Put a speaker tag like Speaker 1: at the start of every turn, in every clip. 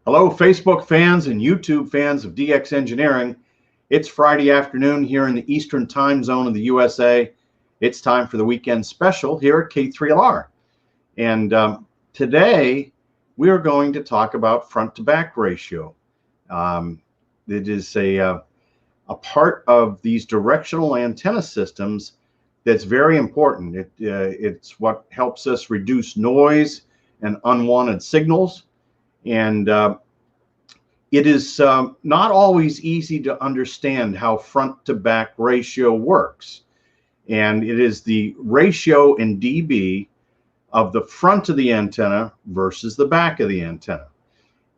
Speaker 1: Hello, Facebook fans and YouTube fans of DX Engineering. It's Friday afternoon here in the Eastern time zone of the USA. It's time for the weekend special here at K3LR. And today we are going to talk about front to back ratio. It is a part of these directional antenna systems that's very important. It's what helps us reduce noise and unwanted signals. And it is not always easy to understand how front to back ratio works. And it is the ratio in dB of the front of the antenna versus the back of the antenna.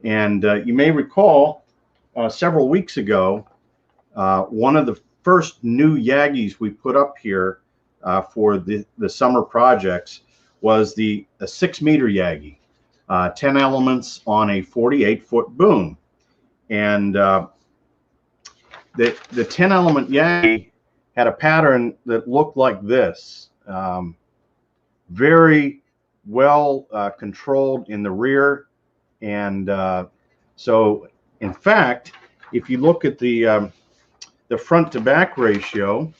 Speaker 1: And you may recall several weeks ago, one of the first new Yagis we put up here for the summer projects was a 6-meter Yagi. 10 elements on a 48-foot boom. And the 10-element Yagi had a pattern that looked like this. Very well controlled in the rear. And so, in fact, if you look at the front to back ratio,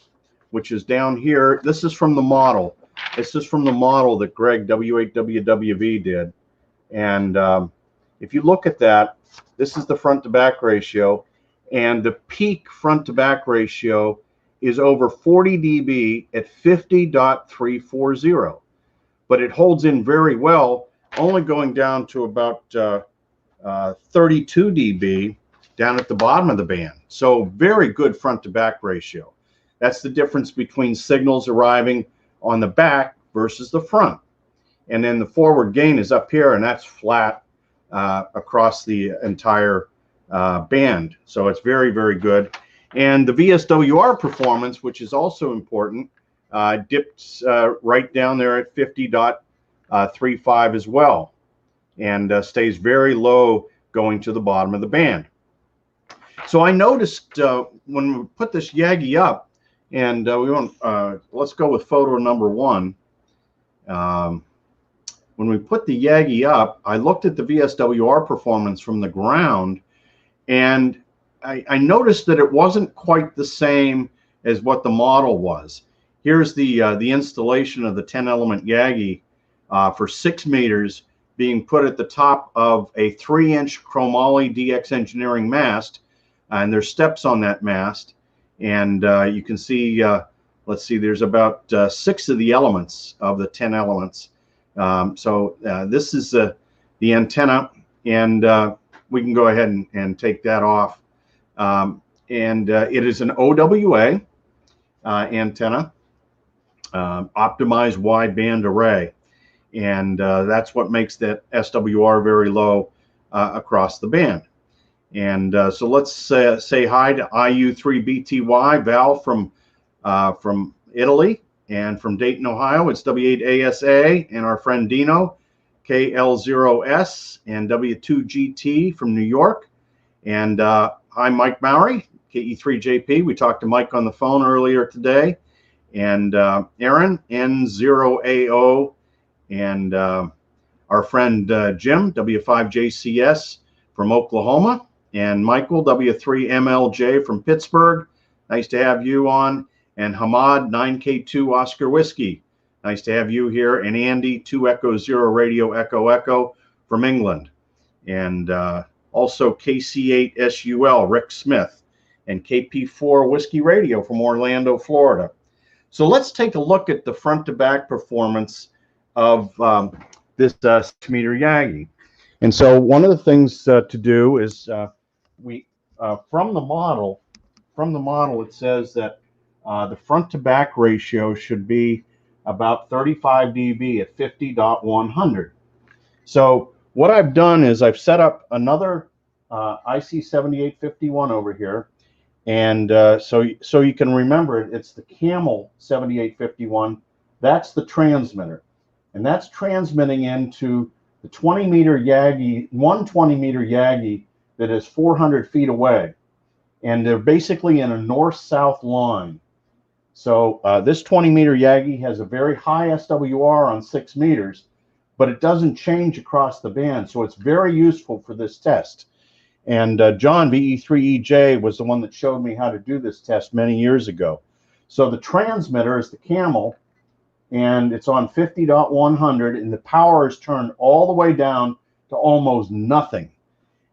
Speaker 1: which is down here, this is from the model. This is from the model that Greg W8WWV did. And if you look at that, this is the front to back ratio, and the peak front to back ratio is over 40 dB at 50.340, but it holds in very well, only going down to about 32 dB down at the bottom of the band. So very good front to back ratio. That's the difference between signals arriving on the back versus the front. And then the forward gain is up here, and that's flat across the entire band. So it's very, very good. And the VSWR performance, which is also important, dips right down there at 50.35 as well, and stays very low going to the bottom of the band. So I noticed when we put this Yagi up, and let's go with photo number 1. When we put the Yagi up, I looked at the VSWR performance from the ground, and I noticed that it wasn't quite the same as what the model was. Here's the installation of the 10-element Yagi for 6 meters being put at the top of a 3-inch chromoly DX Engineering mast, and there's steps on that mast, and you can see, let's see, there's about 6 of the elements of the 10 elements. So this is the antenna, and we can go ahead and take that off. It is an OWA antenna, optimized wideband array, and that's what makes that SWR very low across the band. And so let's say hi to IU3BTY, Val from Italy. And from Dayton, Ohio, it's W8ASA, and our friend Dino, KL0S, and W2GT from New York. And hi, Mike Mowry, KE3JP. We talked to Mike on the phone earlier today. And Aaron, N0AO, and our friend Jim, W5JCS from Oklahoma, and Michael, W3MLJ from Pittsburgh. Nice to have you on. And Hamad, 9K2 Oscar Whiskey. Nice to have you here. And Andy, 2 Echo 0 Radio Echo Echo from England. And also KC8 SUL, Rick Smith. And KP4 Whiskey Radio from Orlando, Florida. So let's take a look at the front to back performance of this 6-meter Yagi. And so one of the things to do is from the model, it says that the front to back ratio should be about 35 dB at 50.100. So what I've done is I've set up another IC7851 over here, and so you can remember it. It's the Camel 7851. That's the transmitter, and that's transmitting into the 20-meter Yagi, one 20-meter Yagi that is 400 feet away, and they're basically in a north-south line. So this 20-meter Yagi has a very high SWR on 6 meters, but it doesn't change across the band. So it's very useful for this test. And John, VE3EJ, was the one that showed me how to do this test many years ago. So the transmitter is the Camel, and it's on 50.100, and the power is turned all the way down to almost nothing.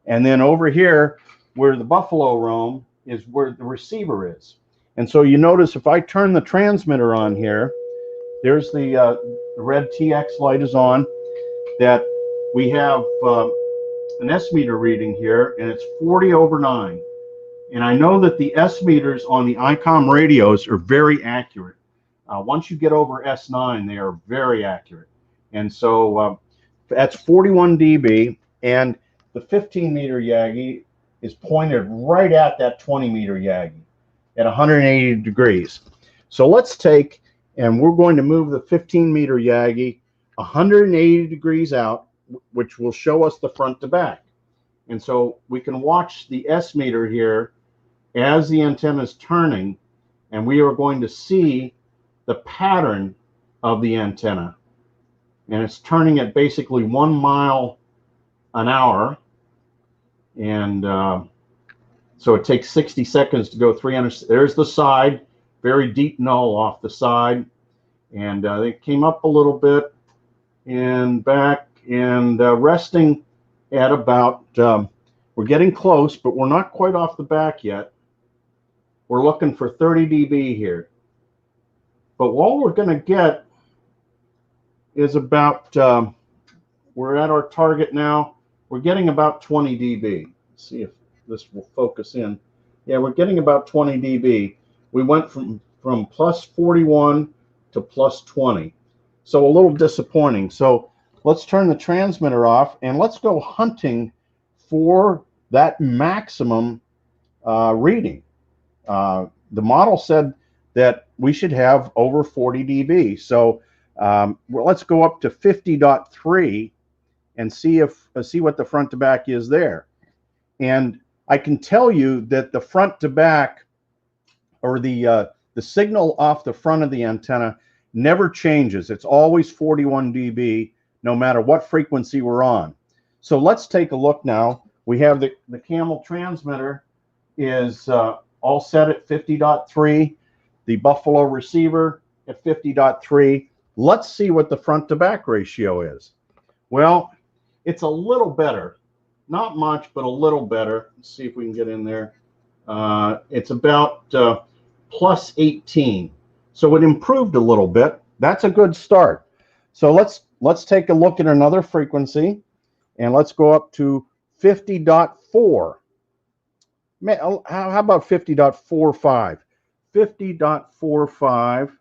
Speaker 1: And then over here, where the buffalo roam, is where the receiver is. And so you notice if I turn the transmitter on here, there's the red TX light is on, that we have an S meter reading here, and it's 40/9. And I know that the S meters on the ICOM radios are very accurate. Once you get over S9, they are very accurate. And so that's 41 dB, and the 15 meter Yagi is pointed right at that 20 meter Yagi at 180 degrees. So let's take, and we're going to move the 15 meter Yagi 180 degrees out, which will show us the front to back. And so we can watch the S meter here as the antenna is turning, and we are going to see the pattern of the antenna. And it's turning at basically 1 mile an hour. And so it takes 60 seconds to go 300. There's the side, very deep null off the side. And they came up a little bit and back, and resting at about, we're getting close, but we're not quite off the back yet. We're looking for 30 dB here. But all we're going to get is about, we're at our target now. We're getting about 20 dB. Let's see if this will focus in. Yeah, we're getting about 20 dB. We went from plus 41 to plus 20. So a little disappointing. So let's turn the transmitter off, and let's go hunting for that maximum reading. The model said that we should have over 40 dB. So well, let's go up to 50.3 and see what the front to back is there. And I can tell you that the front to back, or the signal off the front of the antenna, never changes. It's always 41 dB, no matter what frequency we're on. So let's take a look now. We have the Camel transmitter is all set at 50.3, the Buffalo receiver at 50.3. Let's see what the front to back ratio is. Well, it's a little better. Not much, but a little better. Let's see if we can get in there. It's about plus 18. So it improved a little bit. That's a good start. So let's take a look at another frequency, and let's go up to 50.4. How about 50.45? 50.45.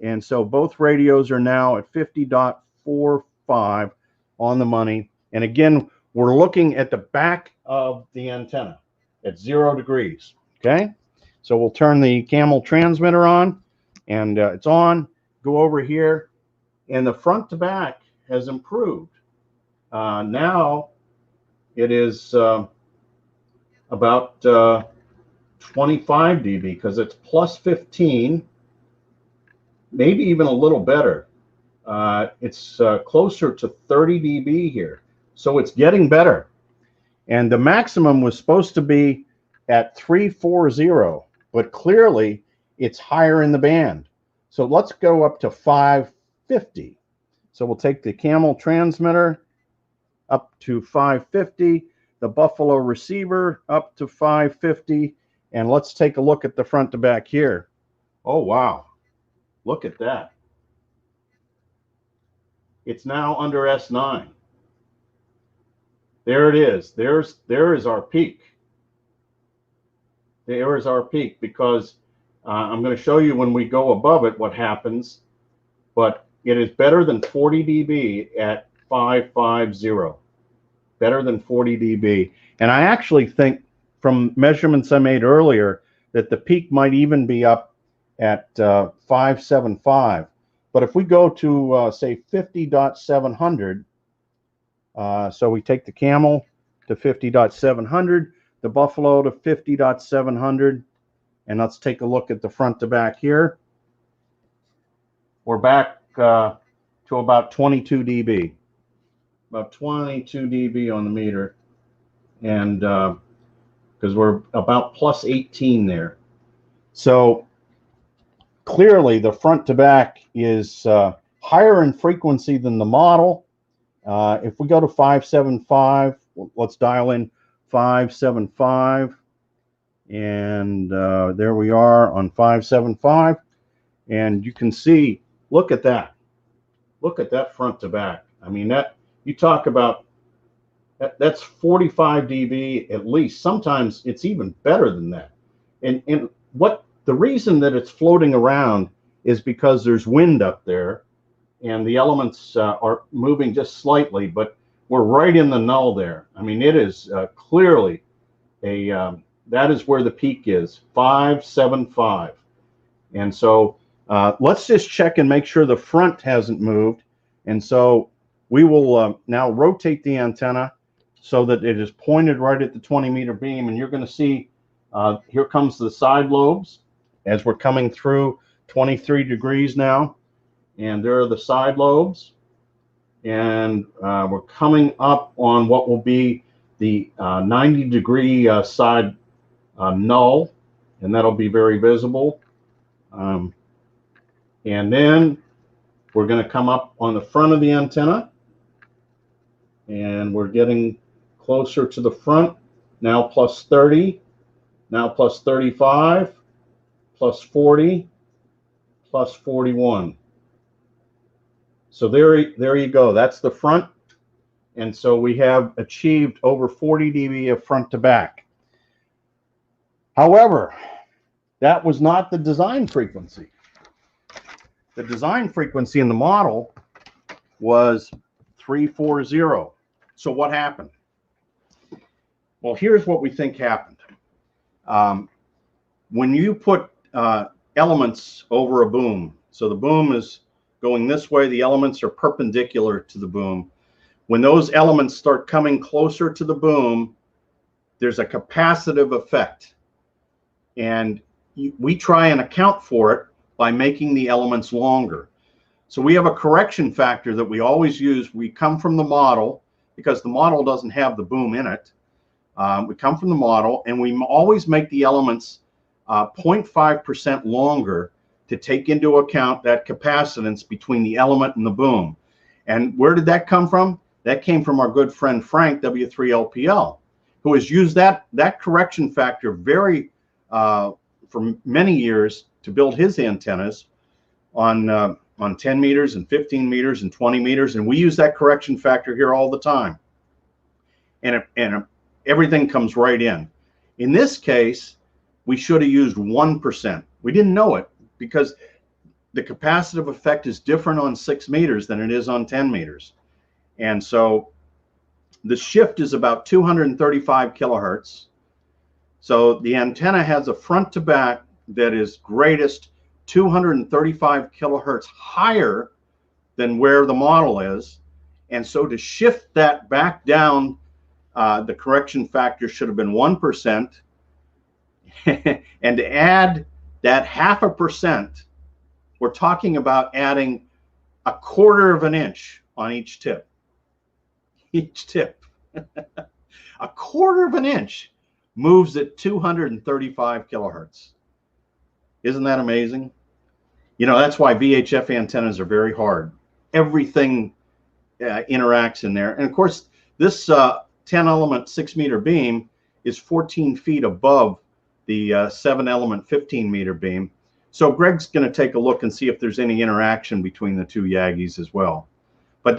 Speaker 1: And so both radios are now at 50.45 on the money. And again, we're looking at the back of the antenna at 0 degrees. Okay, so we'll turn the Camel transmitter on, and it's on. Go over here, and the front to back has improved. Now it is about 25 dB, because it's plus 15, maybe even a little better. It's closer to 30 dB here. So it's getting better. And the maximum was supposed to be at 340, but clearly it's higher in the band. So let's go up to 550. So we'll take the Camel transmitter up to 550, the Buffalo receiver up to 550, and let's take a look at the front to back here. Oh, wow. Look at that. It's now under S9. There it is. There is our peak. There is our peak, because I'm going to show you when we go above it what happens, but it is better than 40 dB at 550. Better than 40 dB. And I actually think from measurements I made earlier that the peak might even be up at 575. But if we go to say 50.700, so we take the Camel to 50.700, the Buffalo to 50.700, and let's take a look at the front to back here. We're back to about 22 dB. about 22 dB on the meter, and because we're about plus 18 there. So clearly the front to back is higher in frequency than the model. If we go to 575, let's dial in 575, and there we are on 575, and you can see, look at that front to back. I mean, that, you talk about that's 45 dB at least. Sometimes it's even better than that. And what the reason that it's floating around is because there's wind up there, and the elements are moving just slightly, but we're right in the null there. I mean, it is clearly a that is where the peak is, 575. And so let's just check and make sure the front hasn't moved. And so we will now rotate the antenna so that it is pointed right at the 20-meter beam. And you're going to see here comes the side lobes as we're coming through 23 degrees now. And there are the side lobes. And we're coming up on what will be the 90-degree side null. And that'll be very visible. And then we're going to come up on the front of the antenna. And we're getting closer to the front. Now plus 30, now plus 35, plus 40, plus 41. So there you go. That's the front. And so we have achieved over 40 dB of front to back. However, that was not the design frequency. The design frequency in the model was 340. So what happened? Well, here's what we think happened. When you put elements over a boom, so the boom is going this way, the elements are perpendicular to the boom. When those elements start coming closer to the boom, there's a capacitive effect. And we try and account for it by making the elements longer. So we have a correction factor that we always use. We come from the model, because the model doesn't have the boom in it. We come from the model, and we always make the elements 0.5% longer to take into account that capacitance between the element and the boom. And where did that come from? That came from our good friend Frank, W3LPL, who has used that correction factor for many years to build his antennas on 10 meters and 15 meters and 20 meters. And we use that correction factor here all the time. And everything comes right in. In this case, we should have used 1%. We didn't know it because the capacitive effect is different on 6 meters than it is on 10 meters. And so the shift is about 235 kilohertz. So the antenna has a front to back that is greatest 235 kilohertz higher than where the model is. And so to shift that back down, the correction factor should have been 1%. And to add that 0.5%, we're talking about adding 1/4 of an inch on each tip. Each tip. 1/4 of an inch moves at 235 kilohertz. Isn't that amazing? You know, that's why VHF antennas are very hard. Everything interacts in there. And of course, this 10-element 6-meter beam is 14 feet above the 7-element 15-meter beam. So Greg's going to take a look and see if there's any interaction between the two Yagis as well. But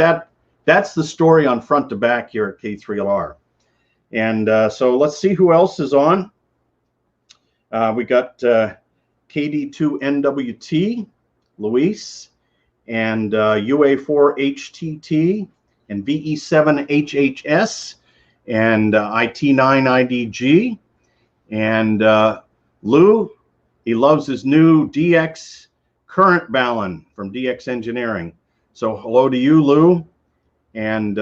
Speaker 1: that's the story on front to back here at K3LR. And so let's see who else is on. We got KD2NWT, Luis, and UA4HTT, and VE7HHS, and IT9IDG. And Lou, he loves his new DX current balun from DX Engineering. So hello to you, Lou. And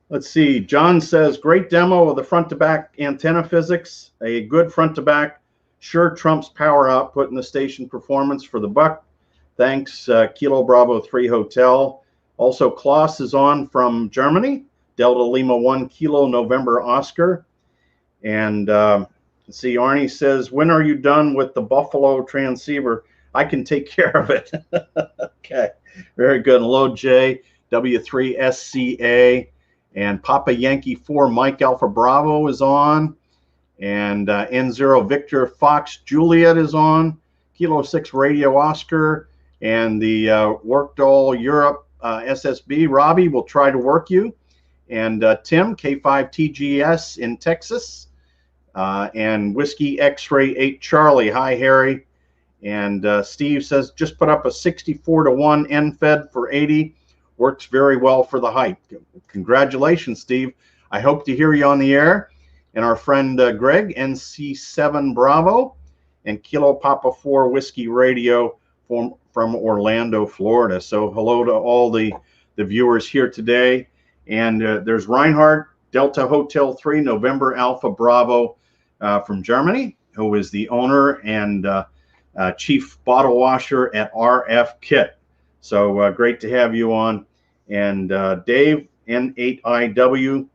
Speaker 1: let's see, John says, great demo of the front to back antenna physics. A good front to back sure trumps power output in the station performance for the buck. Thanks, Kilo Bravo 3 Hotel. Also, Klaus is on from Germany, Delta Lima 1 Kilo November Oscar. And let's see, Arnie says, when are you done with the Buffalo transceiver? I can take care of it. Okay, very good. Hello, Jay, W3SCA, and Papa Yankee 4 Mike Alpha Bravo is on. And N0 Victor Fox Juliet is on. Kilo 6 Radio Oscar. And the Workdoll Europe SSB, Robbie, will try to work you. And Tim, K5TGS in Texas. And Whiskey X-Ray 8 Charlie. Hi, Harry. And Steve says, just put up a 64-to-1 NFED for 80. Works very well for the height. Congratulations, Steve. I hope to hear you on the air. And our friend Greg, NC7 Bravo, and Kilo Papa 4 Whiskey Radio from Orlando, Florida. So hello to all the viewers here today. And there's Reinhardt, Delta Hotel 3, November Alpha Bravo from Germany, who is the owner and chief bottle washer at RF Kit. So great to have you on. And Dave, N8IW,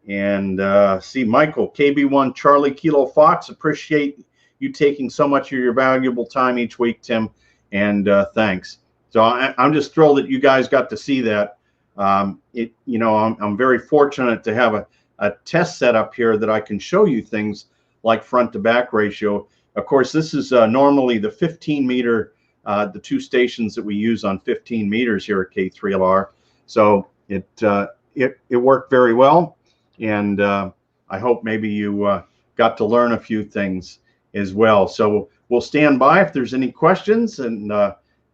Speaker 1: and see Michael, KB1 Charlie Kilo Fox. Appreciate you taking so much of your valuable time each week, Tim, and thanks. So I'm just thrilled that you guys got to see that. I'm very fortunate to have a test set up here that I can show you things like front to back ratio. Of course, this is normally the 15 meter, the two stations that we use on 15 meters here at K3LR. So it worked very well. And I hope maybe you got to learn a few things as well. So we'll stand by if there's any questions. And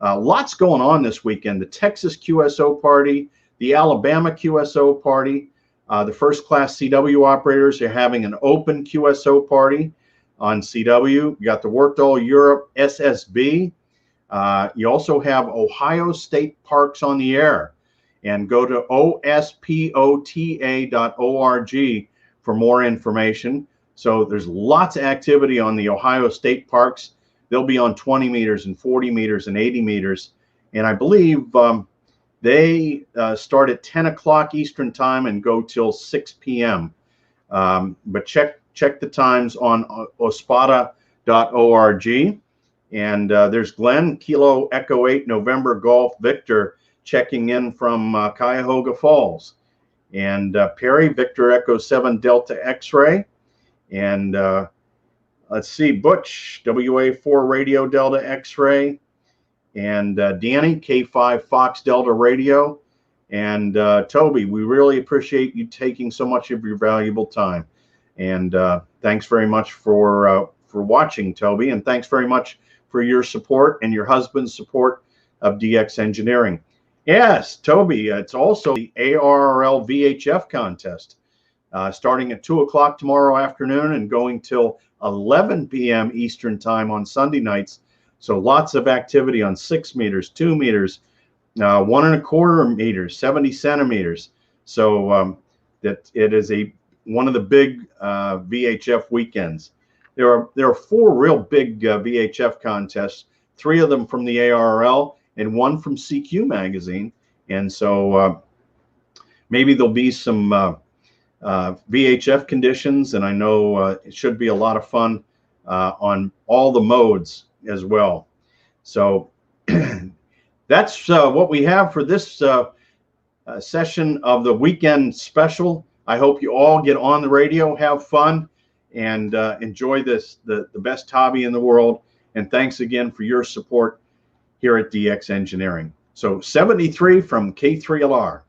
Speaker 1: lots going on this weekend. The Texas QSO party, the Alabama QSO party, the first class CW operators are having an open QSO party on CW. You got the Workdoll Europe SSB. You also have Ohio State Parks on the air. And go to ospota.org for more information. So there's lots of activity on the Ohio State Parks. They'll be on 20 meters and 40 meters and 80 meters. And I believe they start at 10 o'clock Eastern time and go till 6 p.m. But check the times on ospota.org. And there's Glenn, Kilo Echo 8 November Golf Victor, checking in from Cuyahoga Falls, and Perry, Victor Echo 7 Delta X-Ray, and let's see, Butch, WA4 Radio Delta X-Ray, and Danny, K5 Fox Delta Radio, and Toby, we really appreciate you taking so much of your valuable time, and thanks very much for watching, Toby, and thanks very much for your support and your husband's support of DX Engineering. Yes, Toby, it's also the ARRL VHF contest starting at 2 o'clock tomorrow afternoon and going till 11 p.m. Eastern time on Sunday nights. So lots of activity on 6 meters, 2 meters, 1¼ meters, 70 centimeters. So that it is one of the big VHF weekends. There are 4 real big VHF contests, 3 of them from the ARRL, and 1 from CQ magazine. And so maybe there'll be some VHF conditions, and I know it should be a lot of fun on all the modes as well. So that's what we have for this session of the weekend special. I hope you all get on the radio, have fun, and enjoy this, the best hobby in the world. And thanks again for your support here at DX Engineering. So 73 from K3LR.